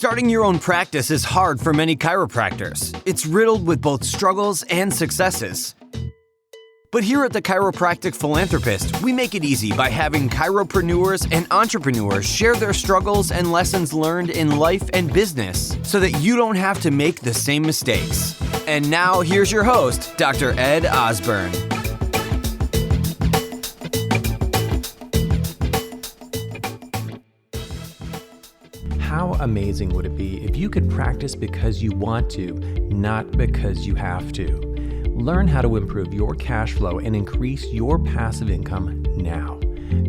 Starting your own practice is hard for many chiropractors. It's riddled with both struggles and successes. But here at the Chiropractic Philanthropist, we make it easy by having chiropreneurs and entrepreneurs share their struggles and lessons learned in life and business so that you don't have to make the same mistakes. And now here's your host, Dr. Ed Osborne. How amazing would it be if you could practice because you want to, not because you have to? Learn how to improve your cash flow and increase your passive income now.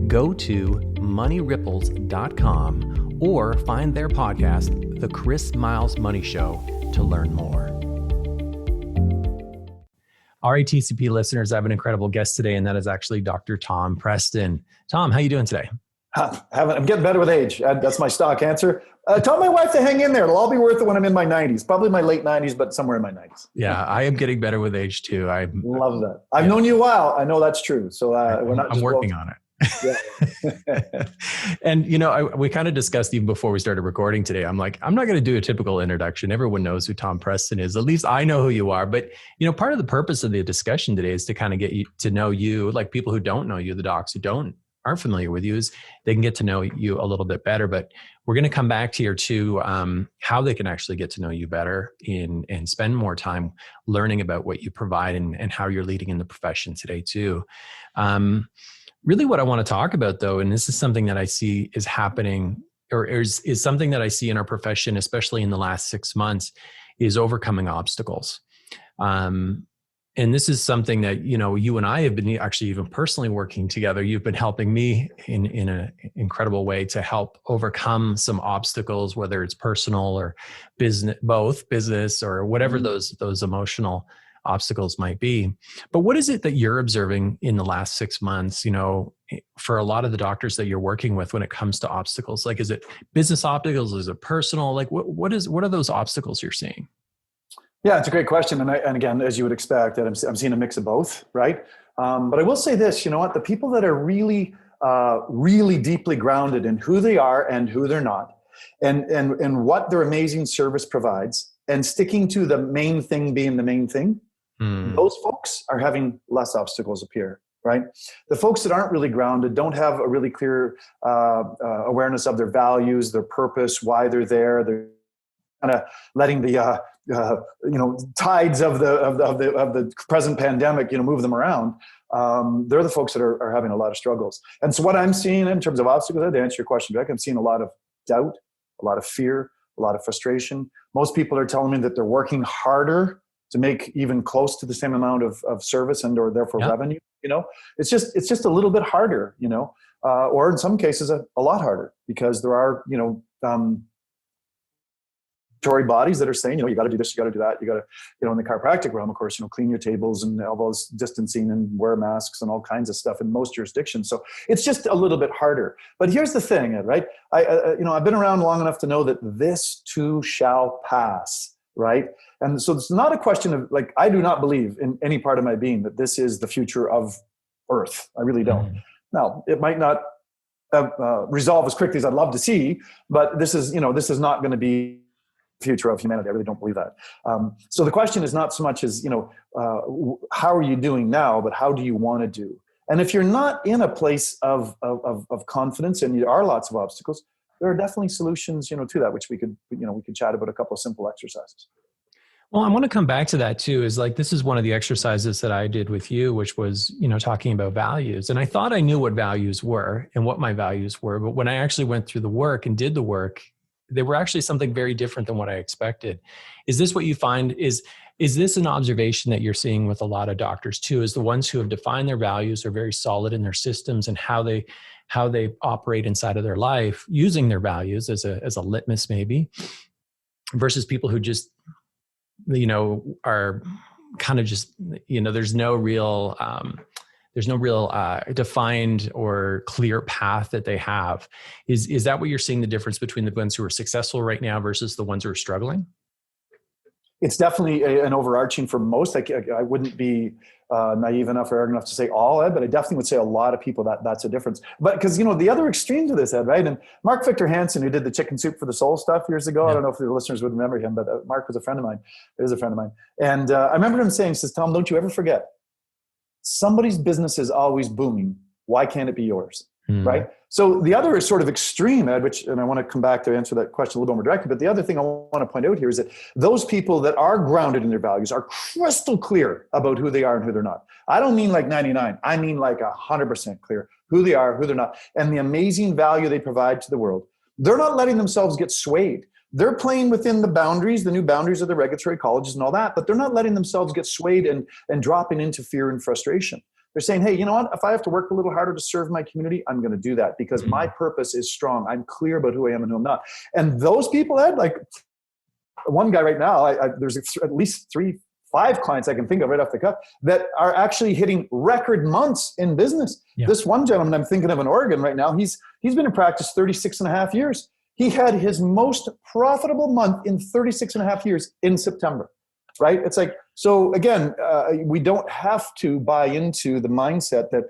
Go to moneyripples.com or find their podcast, The Chris Miles Money Show, to learn more. RATCP listeners, I have an incredible guest today, and that is actually Dr. Tom Preston. Tom, how are you doing today? I'm getting better with age. That's my stock answer. Tell my wife to hang in there. It'll all be worth it when I'm in my 90s. Probably my late 90s, but somewhere in my 90s. Yeah, I am getting better with age too. I love that. I've known you a while. I know that's true. So we're not. I'm working on it. Yeah. And we kind of discussed even before we started recording today. I'm like, I'm not going to do a typical introduction. Everyone knows who Tom Preston is. At least I know who you are. But part of the purpose of the discussion today is to kind of get you to know you, like people who don't know you, the docs who aren't familiar with you, is they can get to know you a little bit better. But we're going to come back here to how they can actually get to know you better and spend more time learning about what you provide and how you're leading in the profession today too. Really what I want to talk about though, and this is something that I see is happening or is something that I see in our profession, especially in the last 6 months, is overcoming obstacles. And this is something that, you and I have been actually even personally working together. You've been helping me in an incredible way to help overcome some obstacles, whether it's personal or business, both business or whatever those emotional obstacles might be. But what is it that you're observing in the last 6 months, for a lot of the doctors that you're working with when it comes to obstacles? Like, is it business obstacles? Is it personal? Like, what are those obstacles you're seeing? Yeah, it's a great question. And again, as you would expect, I'm seeing a mix of both, right? But I will say this, the people that are really, really deeply grounded in who they are and who they're not, and what their amazing service provides, and sticking to the main thing being the main thing, those folks are having less obstacles appear, right? The folks that aren't really grounded don't have a really clear awareness of their values, their purpose, why they're there. They're kind of letting the tides of the present pandemic, move them around. They're the folks that are having a lot of struggles. And so what I'm seeing in terms of obstacles, to answer your question, Beck, I'm seeing a lot of doubt, a lot of fear, a lot of frustration. Most people are telling me that they're working harder to make even close to the same amount of service and or therefore revenue. It's just a little bit harder, or in some cases a lot harder, because there are, bodies that are saying, you got to do this, you got to do that, you got to, in the chiropractic realm, of course, clean your tables and elbows, distancing, and wear masks and all kinds of stuff in most jurisdictions. So it's just a little bit harder. But here's the thing, right? I've been around long enough to know that this too shall pass, right? And so it's not a question of I do not believe in any part of my being that this is the future of Earth. I really don't. Now, it might not resolve as quickly as I'd love to see, but this is not going to be future of humanity. I really don't believe that. So the question is not so much as, how are you doing now, but how do you want to do? And if you're not in a place of confidence and there are lots of obstacles, there are definitely solutions, to that, which we could chat about a couple of simple exercises. Well, I want to come back to that too, is this is one of the exercises that I did with you, which was, talking about values. And I thought I knew what values were and what my values were. But when I actually went through the work and did the work, they were actually something very different than what I expected. Is this what you find? Is this an observation that you're seeing with a lot of doctors too? Is the ones who have defined their values are very solid in their systems and how they operate inside of their life using their values as a litmus maybe, versus people who just, are kind of just, there's no real defined or clear path that they have. Is that what you're seeing, the difference between the ones who are successful right now versus the ones who are struggling? It's definitely an overarching for most. I wouldn't be naive enough or arrogant enough to say all, Ed, but I definitely would say a lot of people that's a difference. But because, the other extreme to this, Ed, right? And Mark Victor Hansen, who did the Chicken Soup for the Soul stuff years ago, I don't know if the listeners would remember him, but Mark was a friend of mine. He was a friend of mine. And I remember him saying, he says, Tom, don't you ever forget, somebody's business is always booming. Why can't it be yours? Right? So the other is sort of extreme, Ed, and I want to come back to answer that question a little bit more directly, but the other thing I want to point out here is that those people that are grounded in their values are crystal clear about who they are and who they're not. I don't mean like 99. I mean like 100% clear who they are, who they're not, and the amazing value they provide to the world. They're not letting themselves get swayed. They're playing within the boundaries, the new boundaries of the regulatory colleges and all that, but they're not letting themselves get swayed and dropping into fear and frustration. They're saying, hey, you know what? If I have to work a little harder to serve my community, I'm going to do that because my purpose is strong. I'm clear about who I am and who I'm not. And those people, Ed, like one guy right now, there's at least 5 clients I can think of right off the cuff that are actually hitting record months in business. Yeah. This one gentleman I'm thinking of in Oregon right now, he's been in practice 36 and a half years. He had his most profitable month in 36 and a half years in September. Right? It's like, so again, we don't have to buy into the mindset that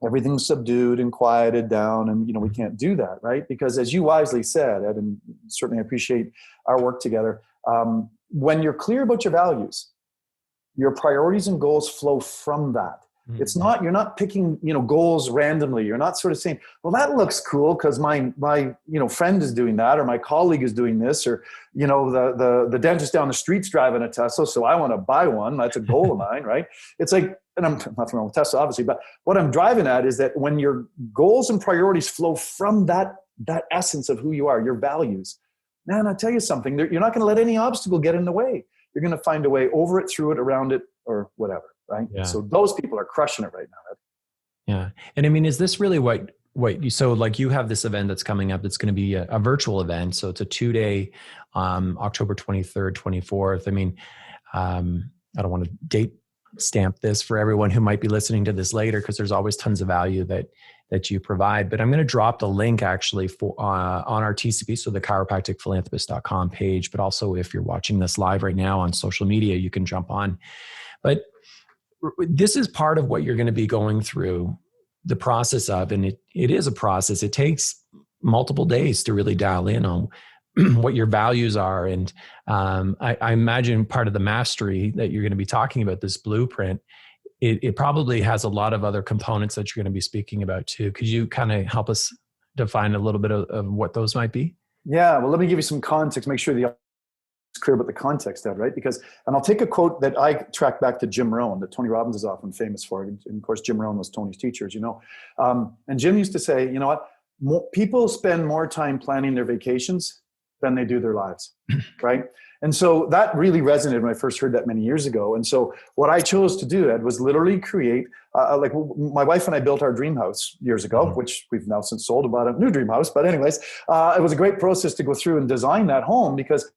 everything's subdued and quieted down and, we can't do that, right? Because as you wisely said, Ed, and certainly I appreciate our work together, when you're clear about your values, your priorities and goals flow from that. It's not, you're not picking, goals randomly. You're not sort of saying, well, that looks cool because my friend is doing that, or my colleague is doing this, or, the dentist down the street's driving a Tesla, so I want to buy one. That's a goal of mine, right? It's like, and I'm nothing wrong with Tesla, obviously, but what I'm driving at is that when your goals and priorities flow from that essence of who you are, your values, man, I'll tell you something, you're not going to let any obstacle get in the way. You're going to find a way over it, through it, around it, or whatever. Right. Yeah. So those people are crushing it right now. Ed. Yeah. And I mean, is this really so like you have this event that's coming up, that's going to be a virtual event. So it's a 2-day, October 23rd, 24th. I mean, I don't want to date stamp this for everyone who might be listening to this later, because there's always tons of value that you provide, but I'm going to drop the link actually for on our TCP. So the chiropracticphilanthropist.com page, but also if you're watching this live right now on social media, you can jump on. But this is part of what you're going to be going through the process of, and it is a process. It takes multiple days to really dial in on what your values are. And I imagine part of the mastery that you're going to be talking about, this blueprint, it probably has a lot of other components that you're going to be speaking about too. Could you kind of help us define a little bit of what those might be? Yeah, well, let me give you some context, make sure the clear about the context of it, right? Because, and I'll take a quote that I track back to Jim Rohn, that Tony Robbins is often famous for. And of course, Jim Rohn was Tony's teacher, as you know. And Jim used to say, you know what? People spend more time planning their vacations than they do their lives, right? And so that really resonated when I first heard that many years ago. And so what I chose to do, Ed, was literally create, like my wife and I built our dream house years ago, which we've now since sold, about a new dream house. But anyways, it was a great process to go through and design that home, because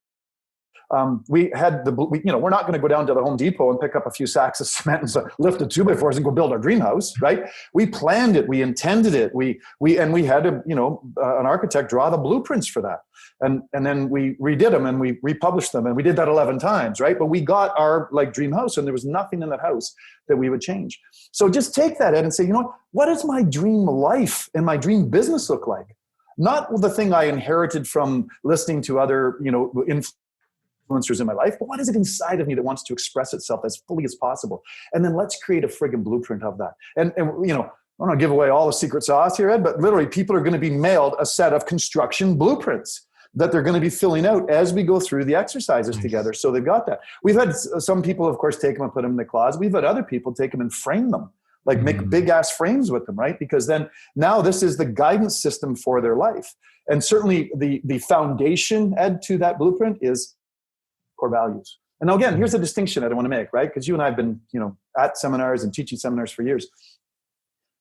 we had we're not going to go down to the Home Depot and pick up a few sacks of cement and lifted 2x4s and go build our dream house, right? We planned it, we intended it, we had an architect draw the blueprints for that, and then we redid them and we republished them, and we did that 11 times, right? But we got our dream house, and there was nothing in that house that we would change. So just take that, Ed, and say, what does my dream life and my dream business look like? Not the thing I inherited from listening to other influencers in my life, but what is it inside of me that wants to express itself as fully as possible? And then let's create a friggin' blueprint of that. And I don't want to give away all the secret sauce here, Ed, but literally people are going to be mailed a set of construction blueprints that they're going to be filling out as we go through the exercises together. So they've got that. We've had some people, of course, take them and put them in the closet. We've had other people take them and frame them, make big ass frames with them, right? Because then now this is the guidance system for their life. And certainly the foundation, Ed, to that blueprint is core values. And now again, here's a distinction that I want to make, right? Because you and I have been, at seminars and teaching seminars for years.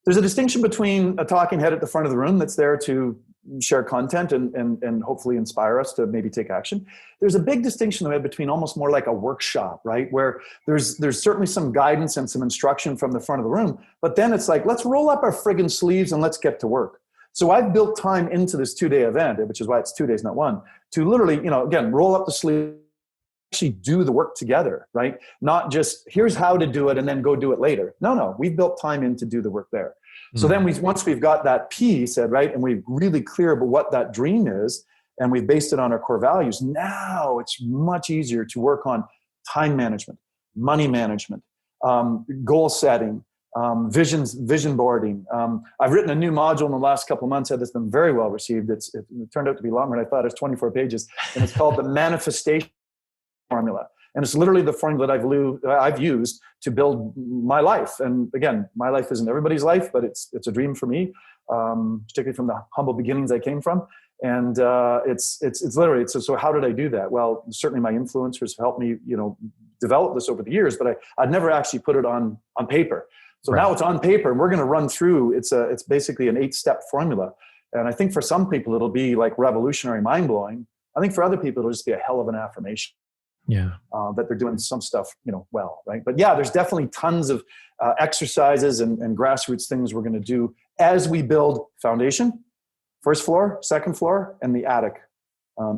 There's a distinction between a talking head at the front of the room that's there to share content and hopefully inspire us to maybe take action. There's a big distinction though between almost more like a workshop, right? Where there's certainly some guidance and some instruction from the front of the room, but then it's like, let's roll up our friggin' sleeves and let's get to work. So I've built time into this 2-day event, which is why it's 2 days, not one, to literally, again, roll up the sleeves actually do the work together, right? Not just here's how to do it and then go do it later. No, we've built time in to do the work there. So then once we've got that piece, right, and we're really clear about what that dream is, and we've based it on our core values, now it's much easier to work on time management, money management, goal setting, vision boarding. I've written a new module in the last couple of months that's been very well received. It turned out to be longer than I thought. It's 24 pages, and it's called the manifestation formula. And it's literally the formula that I've used to build my life. And again, my life isn't everybody's life, but it's a dream for me, particularly from the humble beginnings I came from. And it's literally, so how did I do that? Well, certainly my influencers helped me, develop this over the years, but I'd never actually put it on paper. So now it's on paper, and we're going to run through. It's basically an 8-step formula. And I think for some people it'll be like revolutionary, mind blowing. I think for other people it'll just be a hell of an affirmation. Yeah. That they're doing some stuff, well, right? But yeah, there's definitely tons of exercises and grassroots things we're going to do as we build foundation, first floor, second floor, and the attic.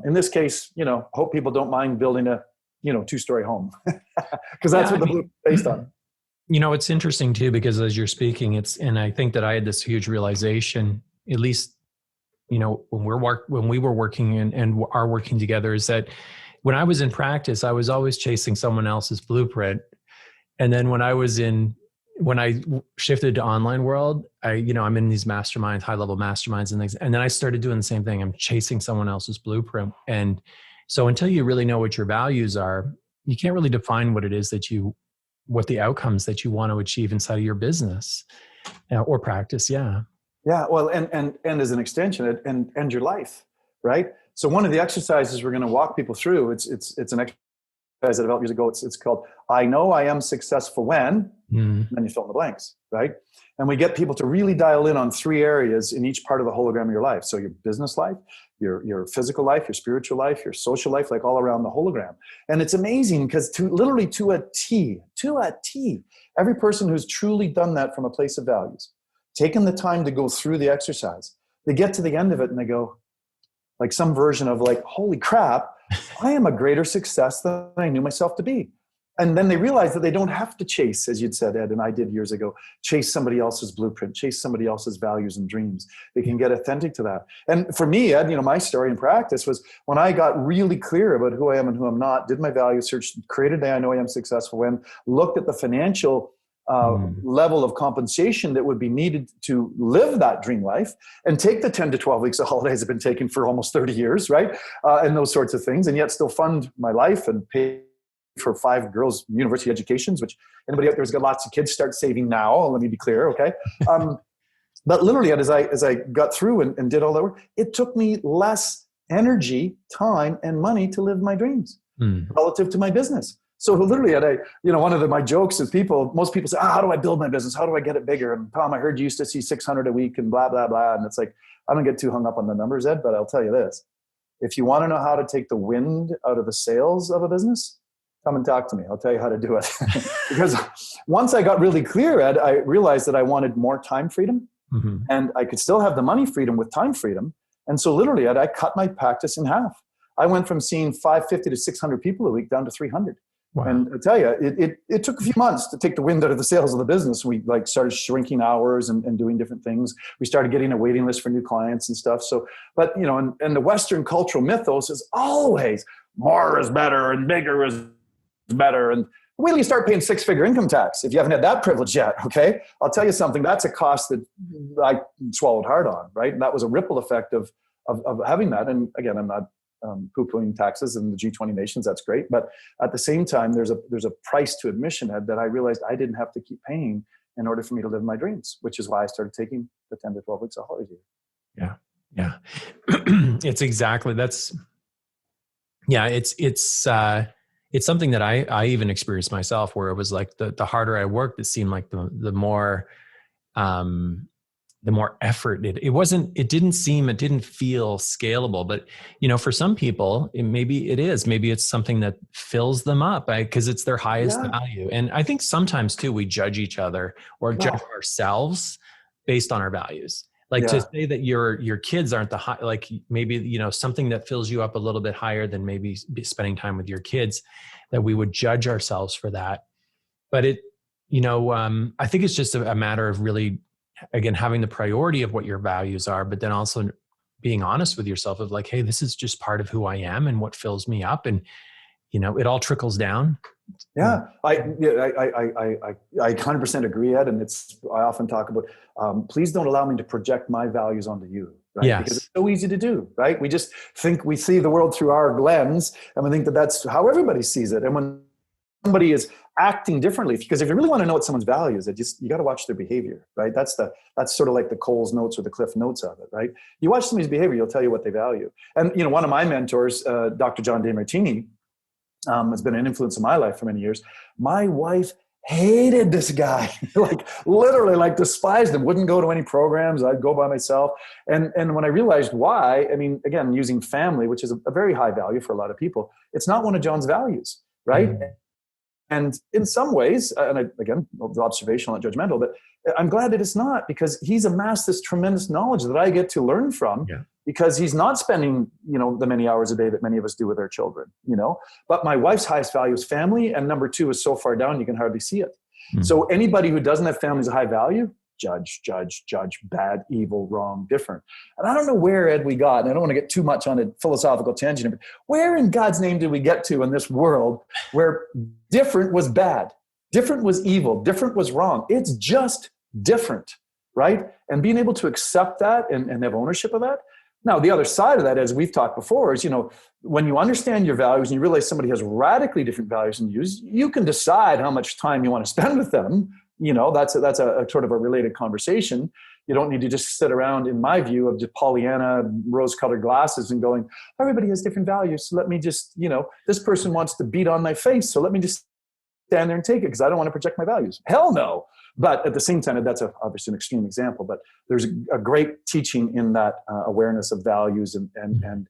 In this case, hope people don't mind building a, 2-story home because that's what the blueprint is based on. It's interesting too, because as you're speaking, and I think that I had this huge realization, at least, when we were working and are working together, is that when I was in practice, I was always chasing someone else's blueprint. And then when I shifted to online world, I'm in these masterminds, high level masterminds and things. And then I started doing the same thing. I'm chasing someone else's blueprint. And so until you really know what your values are, you can't really define what it is what the outcomes that you want to achieve inside of your business or practice. Yeah. Yeah. Well, and as an extension and your life, right? So one of the exercises we're going to walk people through, it's an exercise that I developed years ago. It's called, I know I am successful when, and then you fill in the blanks, right? And we get people to really dial in on 3 areas in each part of the hologram of your life. So your business life, your physical life, your spiritual life, your social life, like all around the hologram. And it's amazing because literally to a T, every person who's truly done that from a place of values, taken the time to go through the exercise, they get to the end of it and they go, like some version of like, holy crap, I am a greater success than I knew myself to be. And then they realize that they don't have to chase, as you'd said, Ed, and I did years ago, chase somebody else's blueprint, chase somebody else's values and dreams. They can get authentic to that. And for me, Ed, my story in practice was when I got really clear about who I am and who I'm not, did my value search, created I know I am successful when, looked at the financial level of compensation that would be needed to live that dream life and take the 10 to 12 weeks of holidays I've been taking for almost 30 years, right? And those sorts of things, and yet still fund my life and pay for 5 girls' university educations, which anybody out there's got lots of kids, start saving now. Let me be clear, okay? But literally, as I got through and did all that work, it took me less energy, time, and money to live my dreams relative to my business. So literally, one of my jokes is most people say, how do I build my business? How do I get it bigger? And Tom, I heard you used to see 600 a week and blah, blah, blah. And it's like, I don't get too hung up on the numbers, Ed, but I'll tell you this. If you want to know how to take the wind out of the sails of a business, come and talk to me. I'll tell you how to do it. Because once I got really clear, Ed, I realized that I wanted more time freedom and I could still have the money freedom with time freedom. And so literally, Ed, I cut my practice in half. I went from seeing 550 to 600 people a week down to 300. Wow. And I tell you, it took a few months to take the wind out of the sails of the business. We started shrinking hours and doing different things. We started getting a waiting list for new clients and stuff. So, but and the Western cultural mythos is always more is better and bigger is better. And wait till you start paying 6-figure income tax if you haven't had that privilege yet. Okay, I'll tell you something. That's a cost that I swallowed hard on. Right, and that was a ripple effect of having that. And again, I'm not poo-pooing taxes in the G20 nations. That's great. But at the same time, there's a price to admission, Ed, that I realized I didn't have to keep paying in order for me to live my dreams, which is why I started taking the 10 to 12 weeks of holiday. Yeah. It's exactly, it's something that I even experienced myself, where it was like the harder I worked, it seemed like the more effort it didn't feel scalable. But for some people, maybe it's something that fills them up because it's their highest value. And I think sometimes too we judge each other or judge ourselves based on our values. Like to Yeah. say that your kids aren't the high, like maybe, you know, something that fills you up a little bit higher than maybe spending time with your kids, that we would judge ourselves for that. But it, you know, I think it's just a matter of really, again, having the priority of what your values are, but then also being honest with yourself of like, hey, this is just part of who I am and what fills me up. And, you know, it all trickles down. Yeah, I 100% agree, Ed. And I often talk about, please don't allow me to project my values onto you, right? Yes. Because it's so easy to do, right? We just think we see the world through our lens, and we think that that's how everybody sees it. And when somebody is acting differently, because if you really want to know what someone's values, you got to watch their behavior, right? That's sort of like the Coles Notes or the Cliff Notes of it, right? You watch somebody's behavior, you'll tell you what they value. And you know, one of my mentors, Dr. John DeMartini, has been an influence in my life for many years. My wife hated this guy, like literally like despised him, wouldn't go to any programs. I'd go by myself. And when I realized why, I mean, again, using family, which is a very high value for a lot of people, it's not one of John's values, right? Mm-hmm. And in some ways, again, observational, not judgmental, but I'm glad that it's not, because he's amassed this tremendous knowledge that I get to learn from, because he's not spending, you know, the many hours a day that many of us do with our children, you know. But my wife's highest value is family, and number two is so far down you can hardly see it. Mm-hmm. So anybody who doesn't have family as a high value, judge, bad, evil, wrong, different. And I don't know where, Ed, we got, and I don't want to get too much on a philosophical tangent, but where in God's name did we get to in this world where different was bad, different was evil, different was wrong? It's just different, right? And being able to accept that and have ownership of that. Now, the other side of that, as we've talked before, is, you know, when you understand your values and you realize somebody has radically different values than you can decide how much time you want to spend with them. You know, that's a sort of a related conversation. You don't need to just sit around, in my view, of just Pollyanna, rose-colored glasses and going, everybody has different values. So let me just, you know, this person wants to beat on my face, so let me just stand there and take it because I don't want to project my values. Hell no. But at the same time, that's obviously an extreme example, but there's a great teaching in that awareness of values and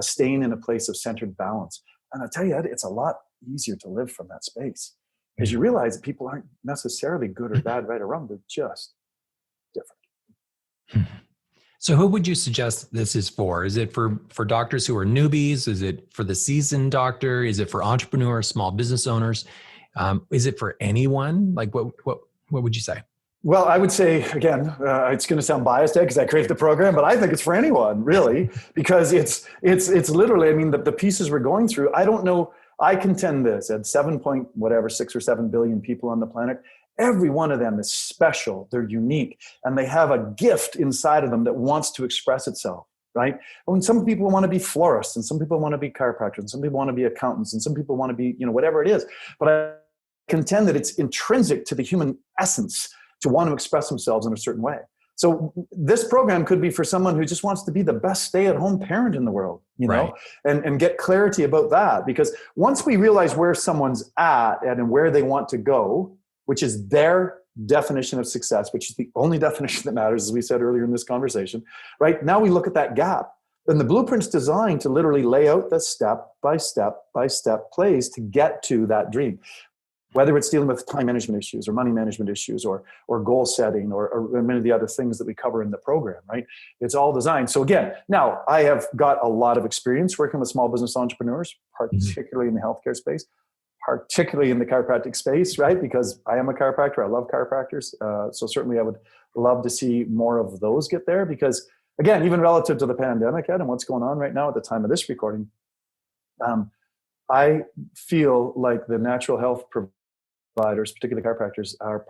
staying in a place of centered balance. And I'll tell you, it's a lot easier to live from that space, because you realize that people aren't necessarily good or bad, right or wrong. They're just different. So who would you suggest this is for? Is it for doctors who are newbies? Is it for the seasoned doctor? Is it for entrepreneurs, small business owners? Is it for anyone? Like what would you say? Well, I would say, again, it's going to sound biased, Ed, because I created the program, but I think it's for anyone, really, because it's literally, I mean, the pieces we're going through, I don't know, I contend this, at 6 or 7 billion people on the planet, every one of them is special, they're unique, and they have a gift inside of them that wants to express itself, right? When some people want to be florists, and some people want to be chiropractors, and some people want to be accountants, and some people want to be, you know, whatever it is, but I contend that it's intrinsic to the human essence to want to express themselves in a certain way. So this program could be for someone who just wants to be the best stay-at-home parent in the world, you know, and get clarity about that. Because once we realize where someone's at and where they want to go, which is their definition of success, which is the only definition that matters, as we said earlier in this conversation, right? Now we look at that gap. Then the blueprint's designed to literally lay out the step-by-step plays to get to that dream. Whether it's dealing with time management issues or money management issues or goal setting or many of the other things that we cover in the program, right? It's all designed. So again, now I have got a lot of experience working with small business entrepreneurs, particularly in the healthcare space, particularly in the chiropractic space, right? Because I am a chiropractor. I love chiropractors. So certainly I would love to see more of those get there, because again, even relative to the pandemic, Ed, and what's going on right now at the time of this recording, I feel like the natural health providers, particularly chiropractors, are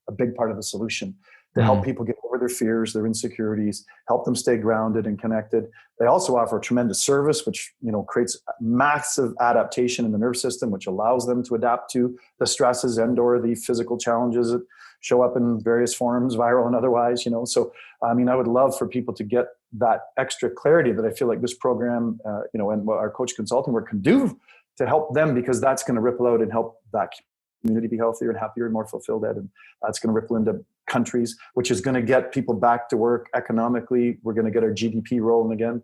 a big part of the solution to help people get over their fears, their insecurities, help them stay grounded and connected. They also offer a tremendous service, which, you know, creates massive adaptation in the nervous system, which allows them to adapt to the stresses and/or the physical challenges that show up in various forms, viral and otherwise, you know. So, I mean, I would love for people to get that extra clarity that I feel like this program, you know, and what our coach consulting work can do to help them, because that's going to ripple out and help that community be healthier and happier and more fulfilled, Ed. And that's going to ripple into countries, which is going to get people back to work economically. We're going to get our GDP rolling again.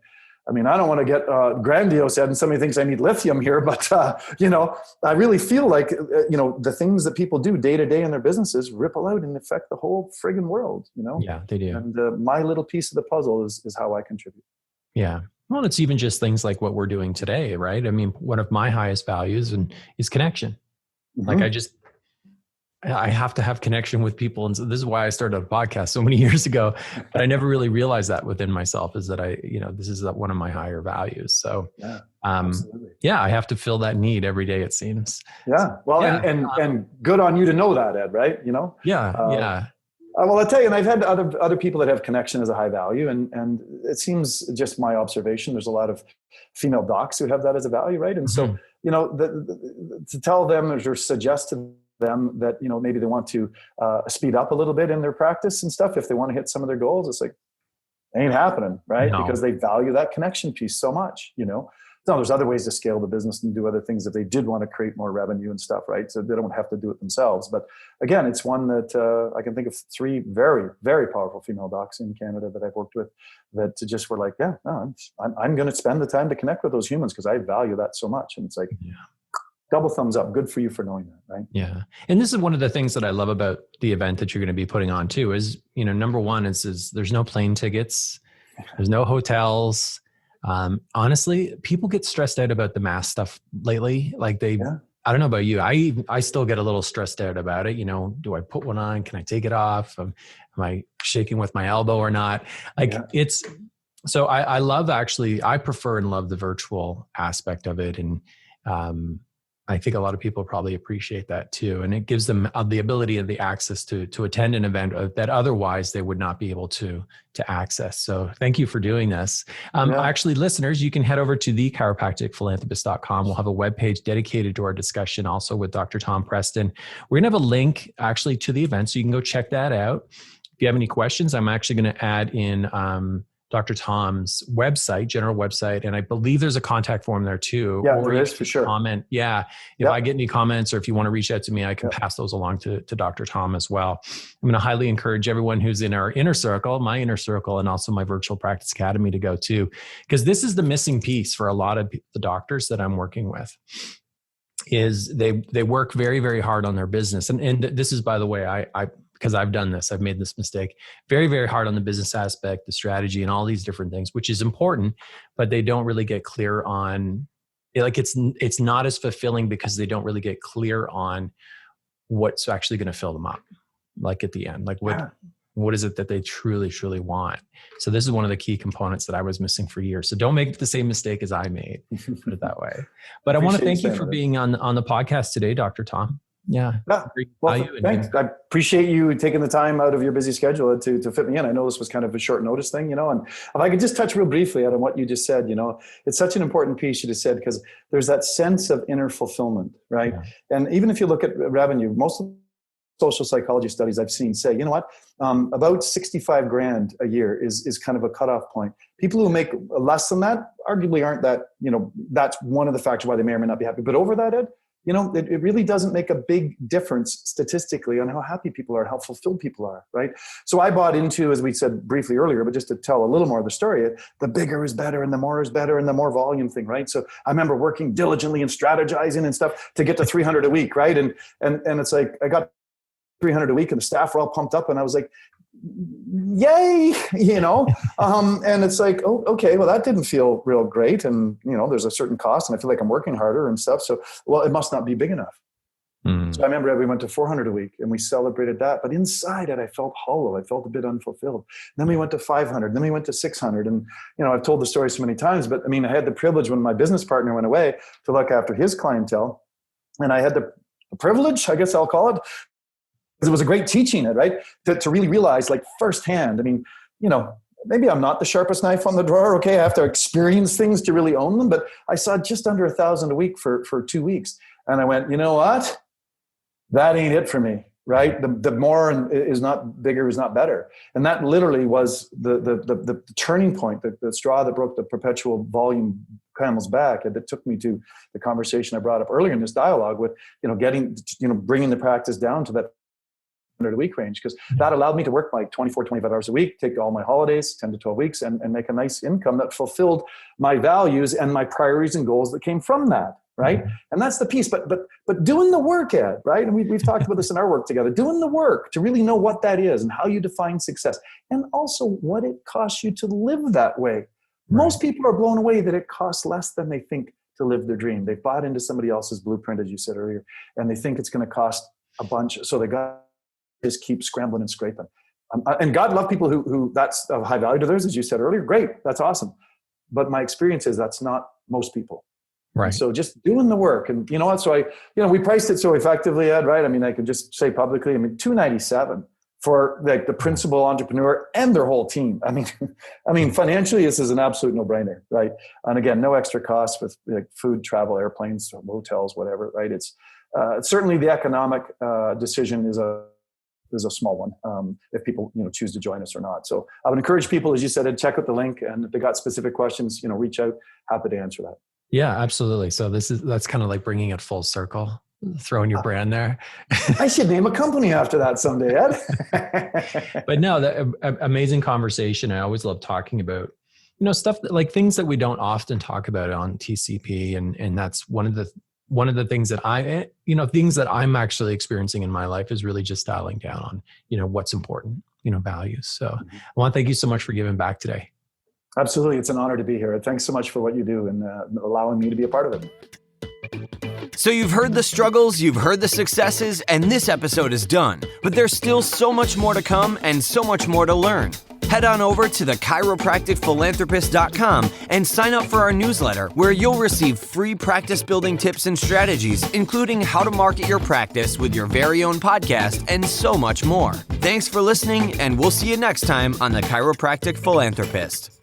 I mean, I don't want to get grandiose and somebody thinks I need lithium here, but, I really feel like, the things that people do day to day in their businesses ripple out and affect the whole friggin' world, Yeah, they do. And my little piece of the puzzle is how I contribute. Yeah. Well, it's even just things like what we're doing today, right? I mean, one of my highest values is connection. Mm-hmm. Like I have to have connection with people. And so this is why I started a podcast so many years ago, but I never really realized that within myself is that this is one of my higher values. So, I have to fill that need every day, it seems. Yeah. Well, and good on you to know that, Ed, right? Yeah. Well, I'll tell you, and I've had other people that have connection as a high value, and it seems, just my observation, there's a lot of female docs who have that as a value, right? And so, to tell them or suggest to them that, maybe they want to speed up a little bit in their practice and stuff, if they want to hit some of their goals, it's like, ain't happening, right? No. Because they value that connection piece so much, Now, there's other ways to scale the business and do other things if they did want to create more revenue and stuff, right? So they don't have to do it themselves. But again, it's one that I can think of 3 very, very powerful female docs in Canada that I've worked with that just were like, I'm going to spend the time to connect with those humans because I value that so much. And it's like, double thumbs up. Good for you for knowing that, right? Yeah. And this is one of the things that I love about the event that you're going to be putting on too is, number one is there's no plane tickets, there's no hotels. Honestly, people get stressed out about the mask stuff lately. Like I don't know about you. I still get a little stressed out about it. Do I put one on? Can I take it off? Am I shaking with my elbow or not? So I love, actually, I prefer and love the virtual aspect of it. And, I think a lot of people probably appreciate that too. And it gives them the ability and the access to attend an event that otherwise they would not be able to access. So thank you for doing this. Actually, listeners, you can head over to thechiropracticphilanthropist.com. We'll have a webpage dedicated to our discussion also with Dr. Tom Preston. We're going to have a link actually to the event, so you can go check that out. If you have any questions, I'm actually going to add in Dr. Tom's website, general website. And I believe there's a contact form there too. Yeah, there is for sure. Comment. Yeah. If I get any comments or if you want to reach out to me, I can pass those along to Dr. Tom as well. I'm going to highly encourage everyone who's in our inner circle, my inner circle, and also my virtual practice academy to go too, because this is the missing piece for a lot of the doctors that I'm working with. Is they work very, very hard on their business. And this is, by the way, because I've done this, I've made this mistake, very, very hard on the business aspect, the strategy, and all these different things, which is important, but they don't really get clear on, it's not as fulfilling because they don't really get clear on what's actually going to fill them up, like at the end, like what is it that they truly, truly want? So this is one of the key components that I was missing for years. So don't make the same mistake as I made, put it that way. But I want to thank you for being on the podcast today, Dr. Tom. Yeah. Well, thanks. I appreciate you taking the time out of your busy schedule to fit me in. I know this was kind of a short notice thing, and if I could just touch real briefly on what you just said, it's such an important piece you just said, because there's that sense of inner fulfillment, right? Yeah. And even if you look at revenue, most of the social psychology studies I've seen say, about 65 grand a year is kind of a cutoff point. People who make less than that arguably aren't that, that's one of the factors why they may or may not be happy. But over that, Ed, it really doesn't make a big difference statistically on how happy people are, how fulfilled people are, right? So I bought into, as we said briefly earlier, but just to tell a little more of the story, the bigger is better and the more is better and the more volume thing, right? So I remember working diligently and strategizing and stuff to get to 300 a week, right? And it's like, I got 300 a week and the staff were all pumped up and I was like, yay, and it's like, oh, okay, well, that didn't feel real great. And, there's a certain cost and I feel like I'm working harder and stuff. So, well, it must not be big enough. So I remember we went to 400 a week and we celebrated that. But inside it, I felt hollow. I felt a bit unfulfilled. Then we went to 500. Then we went to 600. And, I've told the story so many times, but I had the privilege when my business partner went away to look after his clientele. And I had the privilege, I guess I'll call it, because it was a great teaching, right? To really realize, like, firsthand, maybe I'm not the sharpest knife on the drawer. Okay. I have to experience things to really own them, but I saw just under 1,000 a week for 2 weeks. And I went, you know what? That ain't it for me, right? The more is not bigger is not better. And that literally was the turning point, the straw that broke the perpetual volume camel's back. And that took me to the conversation I brought up earlier in this dialogue with, bringing the practice down to that a week range, because that allowed me to work like 24, 25 hours a week, take all my holidays, 10 to 12 weeks, and make a nice income that fulfilled my values and my priorities and goals that came from that. Right. And that's the piece. But doing the work, Ed, right? And we've talked about this in our work together, doing the work to really know what that is and how you define success, and also what it costs you to live that way. Right. Most people are blown away that it costs less than they think to live their dream. They've bought into somebody else's blueprint, as you said earlier, and they think it's going to cost a bunch. So they got to just keep scrambling and scraping. And God love people who that's of high value to theirs, as you said earlier. Great. That's awesome. But my experience is that's not most people. Right. So just doing the work. And you know what? So we priced it so effectively, Ed, right? I mean, I can just say publicly, $297 for like the principal entrepreneur and their whole team. I mean, financially, this is an absolute no-brainer, right? And again, no extra costs with like food, travel, airplanes, hotels, whatever, right? It's certainly the economic decision is a small one, if people choose to join us or not. So I would encourage people, as you said, to check out the link, and if they got specific questions, reach out. Happy to answer that. Yeah, absolutely. So that's kind of like bringing it full circle, throwing your brand there. I should name a company after that someday, Ed. But no, that amazing conversation. I always love talking about, stuff like things that we don't often talk about on TCP. And that's one of the things that things that I'm actually experiencing in my life is really just dialing down on, what's important, values. So I want to thank you so much for giving back today. Absolutely. It's an honor to be here. Thanks so much for what you do and allowing me to be a part of it. So you've heard the struggles, you've heard the successes, and this episode is done. But there's still so much more to come and so much more to learn. Head on over to the chiropracticphilanthropist.com and sign up for our newsletter, where you'll receive free practice building tips and strategies, including how to market your practice with your very own podcast and so much more. Thanks for listening, and we'll see you next time on the Chiropractic Philanthropist.